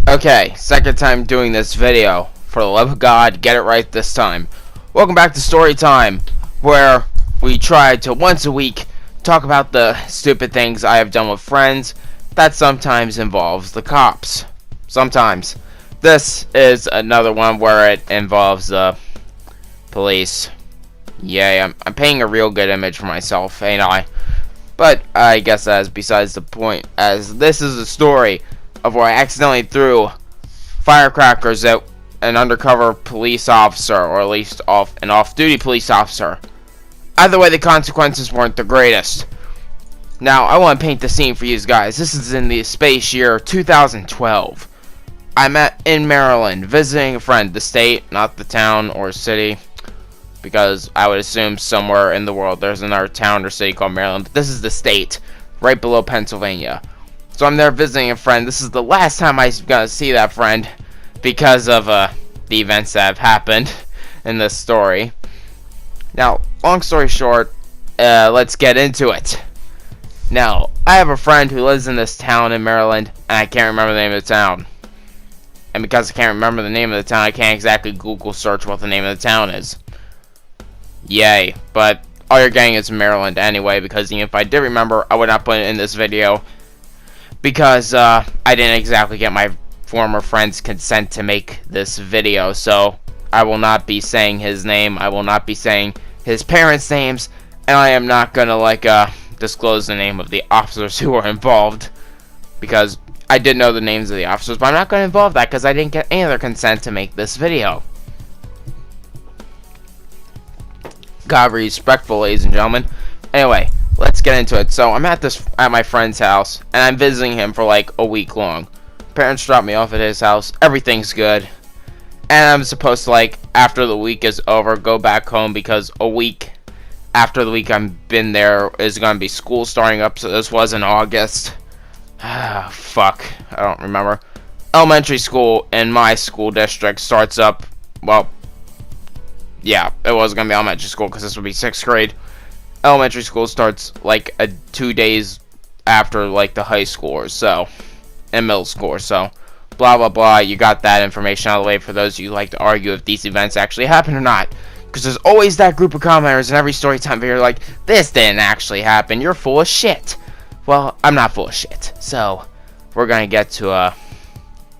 Okay, second time doing this video. For the love of God, get it right this time. Welcome back to Story Time, where we try to once a week talk about the stupid things I have done with friends that sometimes involves the cops. Sometimes. This is another one where it involves the police. Yay, I'm painting a real good image for myself, ain't I? But I guess that is besides the point, as this is a story of where I accidentally threw firecrackers at an undercover police officer, or at least an off-duty police officer. Either way, the consequences weren't the greatest. Now, I want to paint the scene for you guys. This is in the space year 2012. I'm in Maryland, visiting a friend, the state, not the town or city, because I would assume somewhere in the world there's another town or city called Maryland, but this is the state, right below Pennsylvania. So I'm there visiting a friend. This is the last time I'm gonna see that friend because of the events that have happened in this story. Now, long story short, let's get into it. Now, I have a friend who lives in this town in Maryland, and I can't remember the name of the town. And because I can't remember the name of the town, I can't exactly Google search what the name of the town is. Yay, but all you're getting is Maryland anyway, because if I did remember, I would not put it in this video. Because I didn't exactly get my former friend's consent to make this video, so I will not be saying his name, I will not be saying his parents' names, and I am not gonna disclose the name of the officers who were involved, because I did know the names of the officers, but I'm not gonna involve that because I didn't get any of their consent to make this video. Gotta be respectful, ladies and gentlemen. Anyway, let's get into it. So I'm at my friend's house, and I'm visiting him for like a week long. Parents dropped me off at his house. Everything's good, and I'm supposed to, after the week is over, go back home, because a week after the week I've been there is gonna be school starting up. So this was in August. Fuck, I don't remember. Elementary school in my school district starts up. Well, yeah, it was gonna be elementary school because this would be 6th grade. Elementary school starts 2 days after the high school or so, and middle school or so. Blah blah blah. You got that information out of the way for those of you who like to argue if these events actually happen or not, because there's always that group of commenters in every story time video like, this didn't actually happen, you're full of shit. Well, I'm not full of shit, so we're gonna get to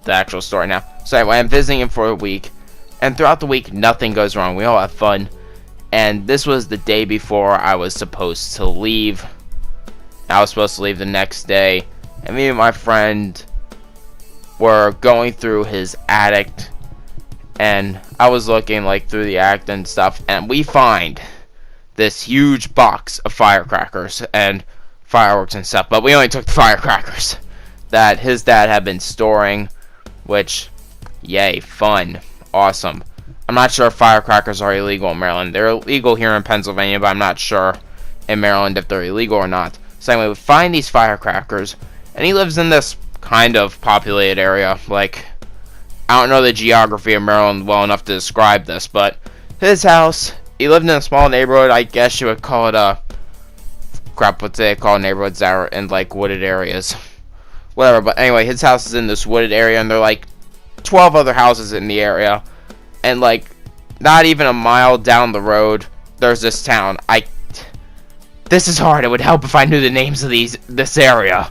the actual story now. So anyway, I'm visiting him for a week, and throughout the week nothing goes wrong. We all have fun. And this was the day before I was supposed to leave. I was supposed to leave the next day, and me and my friend were going through his attic, and I was looking through the attic and stuff, and we find this huge box of firecrackers and fireworks and stuff, but we only took the firecrackers that his dad had been storing, which, yay, fun, awesome. I'm not sure if firecrackers are illegal in Maryland. They're illegal here in Pennsylvania, but I'm not sure in Maryland if they're illegal or not. So anyway, we find these firecrackers, and he lives in this kind of populated area. I don't know the geography of Maryland well enough to describe this, but his house, he lived in a small neighborhood. I guess you would call it crap, what they call neighborhoods that are in wooded areas. Whatever, but anyway, his house is in this wooded area, and there are 12 other houses in the area. And not even a mile down the road, there's this town. This is hard. It would help if I knew the names of this area,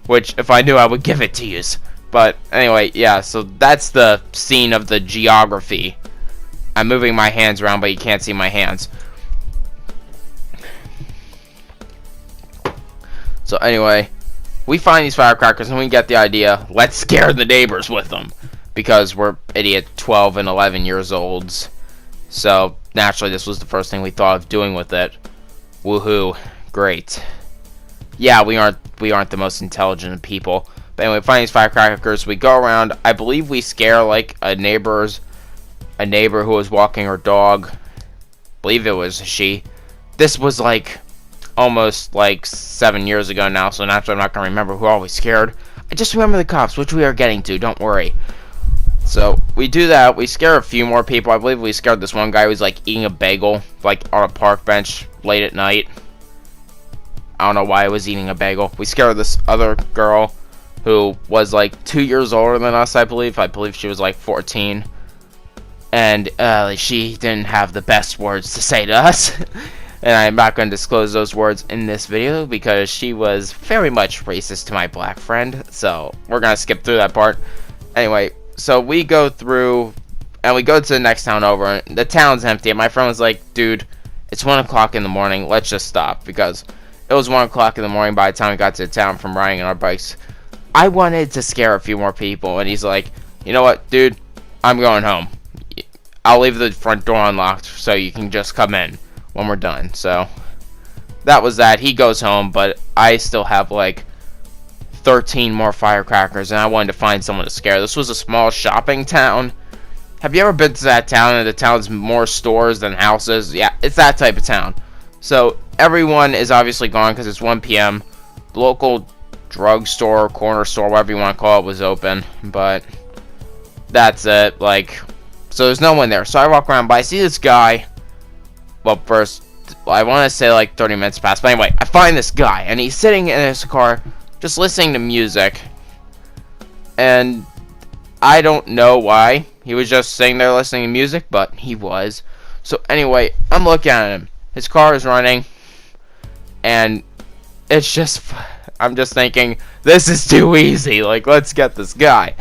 which if I knew, I would give it to you. But anyway, yeah. So that's the scene of the geography. I'm moving my hands around, but you can't see my hands. So anyway, we find these firecrackers, and we get the idea. Let's scare the neighbors with them. Because we're idiot 12 and 11 years olds. So naturally this was the first thing we thought of doing with it. Woohoo. Great. Yeah, we aren't the most intelligent of people. But anyway, we find these firecrackers, we go around. I believe we scare a neighbor who was walking her dog. I believe it was she. This was almost 7 years ago now, so naturally I'm not gonna remember who all we scared. I just remember the cops, which we are getting to, don't worry. So we do that. We scare a few more people. I believe we scared this one guy who was eating a bagel on a park bench late at night. I don't know why I was eating a bagel. We scared this other girl who was like 2 years older than us, I believe. I believe she was like 14. And she didn't have the best words to say to us. And I'm not going to disclose those words in this video because she was very much racist to my black friend. So we're going to skip through that part. Anyway, so we go through and we go to the next town over. And the town's empty. And my friend was like, dude, it's 1 o'clock in the morning. Let's just stop. Because it was 1 o'clock in the morning by the time we got to the town from riding on our bikes. I wanted to scare a few more people. And he's like, you know what, dude? I'm going home. I'll leave the front door unlocked so you can just come in when we're done. So that was that. He goes home, but I still have like 13 more firecrackers, and I wanted to find someone to scare. This was a small shopping town. Have you ever been to that town and the town's more stores than houses? Yeah, it's that type of town. So everyone is obviously gone because it's 1 p.m. The local drugstore, corner store, whatever you want to call it, was open, but that's it. Like, so there's no one there. So I walk around, but I see this guy. Well, first, I want to say like 30 minutes past. But anyway, I find this guy, and he's sitting in his car just listening to music. And I don't know why. He was just sitting there listening to music, but he was. So anyway, I'm looking at him. His car is running. And it's just, I'm just thinking, this is too easy. Like, let's get this guy.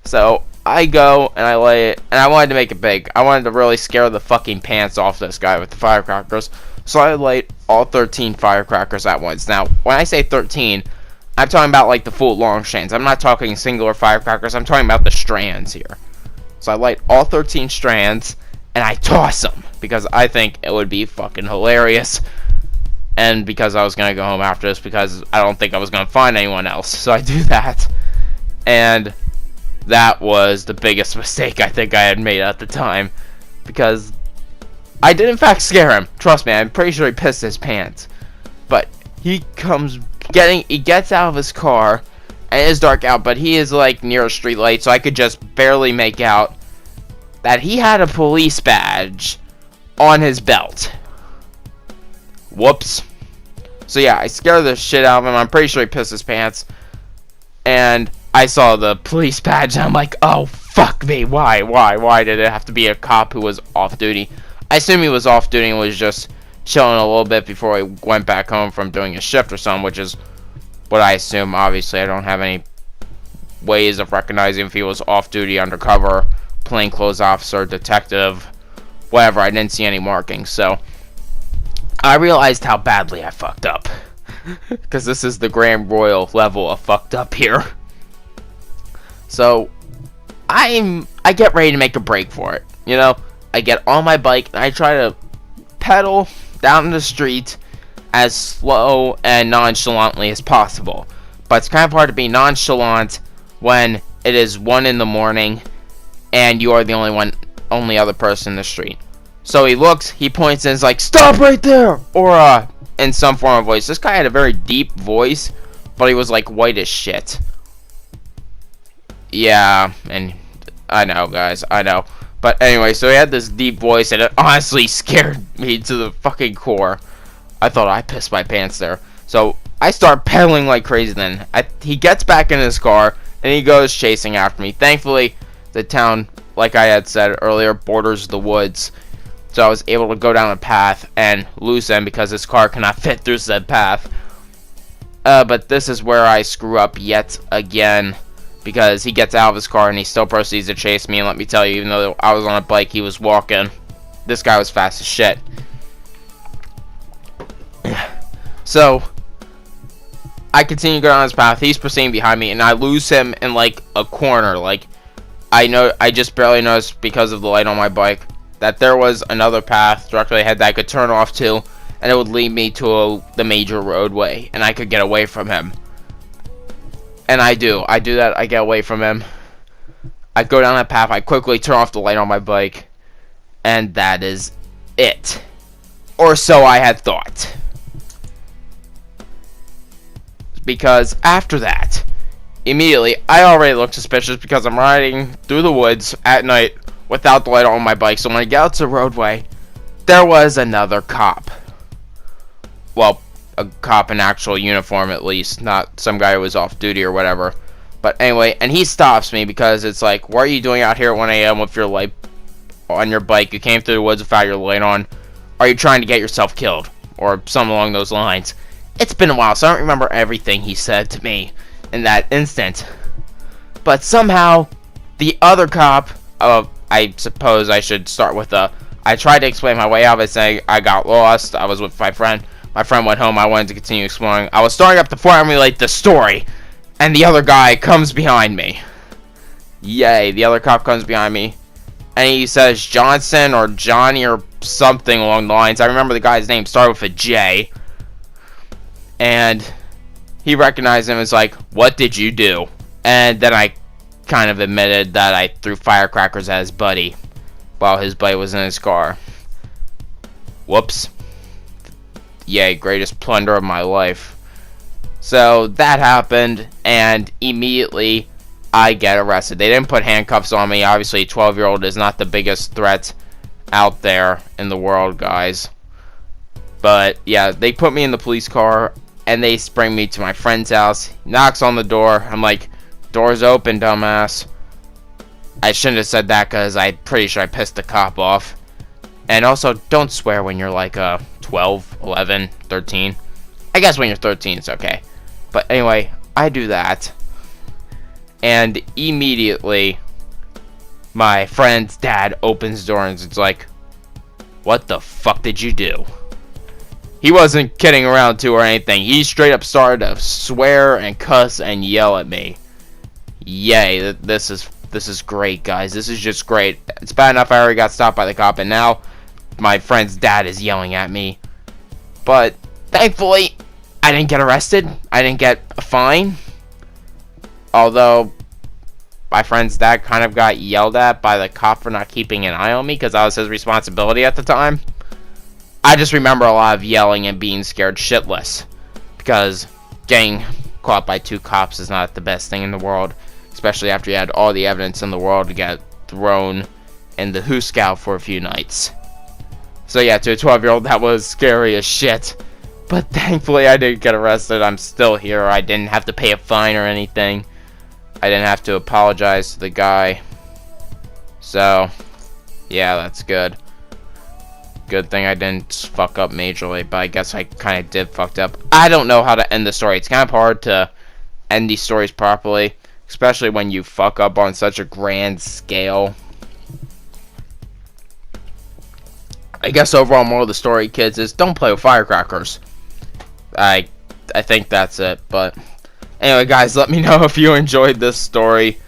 So I go and I lay it, and I wanted to make it big. I wanted to really scare the fucking pants off this guy with the firecrackers. So I light all 13 firecrackers at once. Now, when I say 13, I'm talking about like the full long strands. I'm not talking singular firecrackers. I'm talking about the strands here. So I light all 13 strands, and I toss them because I think it would be fucking hilarious. And because I was going to go home after this because I don't think I was going to find anyone else. So I do that. And that was the biggest mistake I think I had made at the time, because I did in fact scare him. Trust me, I'm pretty sure he pissed his pants. But he gets out of his car, and it is dark out, but he is like near a street light, so I could just barely make out that he had a police badge on his belt. Whoops. So yeah, I scared the shit out of him. I'm pretty sure he pissed his pants. And I saw the police badge, and I'm like, oh, fuck me, why did it have to be a cop who was off duty? I assume he was off duty and was just chilling a little bit before he went back home from doing a shift or something, which is what I assume. Obviously, I don't have any ways of recognizing if he was off duty, undercover, plainclothes officer, detective, whatever. I didn't see any markings, so I realized how badly I fucked up. Because this is the Grand Royal level of fucked up here. So I get ready to make a break for it. You know, I get on my bike and I try to pedal down the street as slow and nonchalantly as possible. But it's kind of hard to be nonchalant when it is 1 in the morning and you are the only other person in the street. So he looks, he points, and is like, stop right there! Or in some form of voice. This guy had a very deep voice, but he was like white as shit. Yeah, and I know, guys, I know. But anyway, so he had this deep voice, and it honestly scared me to the fucking core. I thought I pissed my pants there. So I start pedaling like crazy then. He gets back in his car, and he goes chasing after me. Thankfully, the town, like I had said earlier, borders the woods. So I was able to go down a path and lose him because his car cannot fit through said path. But this is where I screw up yet again, because he gets out of his car and he still proceeds to chase me. And let me tell you, even though I was on a bike, he was walking. This guy was fast as shit. So I continue to go down his path. He's proceeding behind me, and I lose him in like a corner. Like, I just barely noticed because of the light on my bike that there was another path directly ahead that I could turn off to, and it would lead me to the major roadway, and I could get away from him. And I do that. I get away from him. I go down that path. I quickly turn off the light on my bike, and that is it. Or so I had thought. Because after that, immediately, I already look suspicious because I'm riding through the woods at night without the light on my bike. So when I get out to the roadway, there was another cop. Well, a cop in actual uniform at least, not some guy who was off duty or whatever. But anyway, and he stops me because it's like, what are you doing out here at 1 a.m. with your light on your bike? You came through the woods without your light on. Are you trying to get yourself killed? Or something along those lines. It's been a while, so I don't remember everything he said to me in that instant. But somehow, the other cop, I suppose I should start with I tried to explain my way out by saying I got lost. I was with my friend. My friend went home. I wanted to continue exploring. I was starting up to formulate the story. And the other guy comes behind me. Yay, the other cop comes behind me. And he says Johnson or Johnny or something along the lines. I remember the guy's name started with a J. And he recognized him as like, what did you do? And then I kind of admitted that I threw firecrackers at his buddy while his buddy was in his car. Whoops. Yay, greatest plunder of my life. So that happened, and immediately I get arrested. They didn't put handcuffs on me. Obviously, a 12-year-old is not the biggest threat out there in the world, guys. But yeah, they put me in the police car, and they bring me to my friend's house. He knocks on the door. I'm like, door's open, dumbass. I shouldn't have said that because I'm pretty sure I pissed the cop off. And also, don't swear when you're like 12, 11, 13. I guess when you're 13, it's okay. But anyway, I do that. And immediately, my friend's dad opens the door and it's like, what the fuck did you do? He wasn't kidding around too or anything. He straight up started to swear and cuss and yell at me. Yay, this is great, guys. This is just great. It's bad enough I already got stopped by the cop, and now my friend's dad is yelling at me. But thankfully, I didn't get arrested. I didn't get a fine. Although, my friend's dad kind of got yelled at by the cop for not keeping an eye on me because that was his responsibility at the time. I just remember a lot of yelling and being scared shitless. Because getting caught by 2 cops is not the best thing in the world. Especially after you had all the evidence in the world to get thrown in the Who Scout for a few nights. So yeah, to a 12-year-old, that was scary as shit. But thankfully, I didn't get arrested. I'm still here. I didn't have to pay a fine or anything. I didn't have to apologize to the guy. So, yeah, that's good. Good thing I didn't fuck up majorly, but I guess I kind of did fucked up. I don't know how to end the story. It's kind of hard to end these stories properly, especially when you fuck up on such a grand scale. I guess overall moral of the story, kids, is don't play with firecrackers. I think that's it. But anyway, guys, let me know if you enjoyed this story.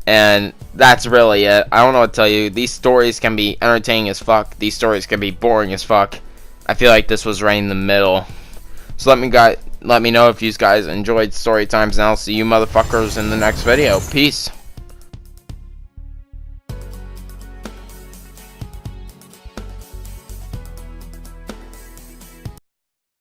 And that's really it. I don't know what to tell you. These stories can be entertaining as fuck. These stories can be boring as fuck. I feel like this was right in the middle. So let me know if you guys enjoyed story times, and I'll see you motherfuckers in the next video. Peace.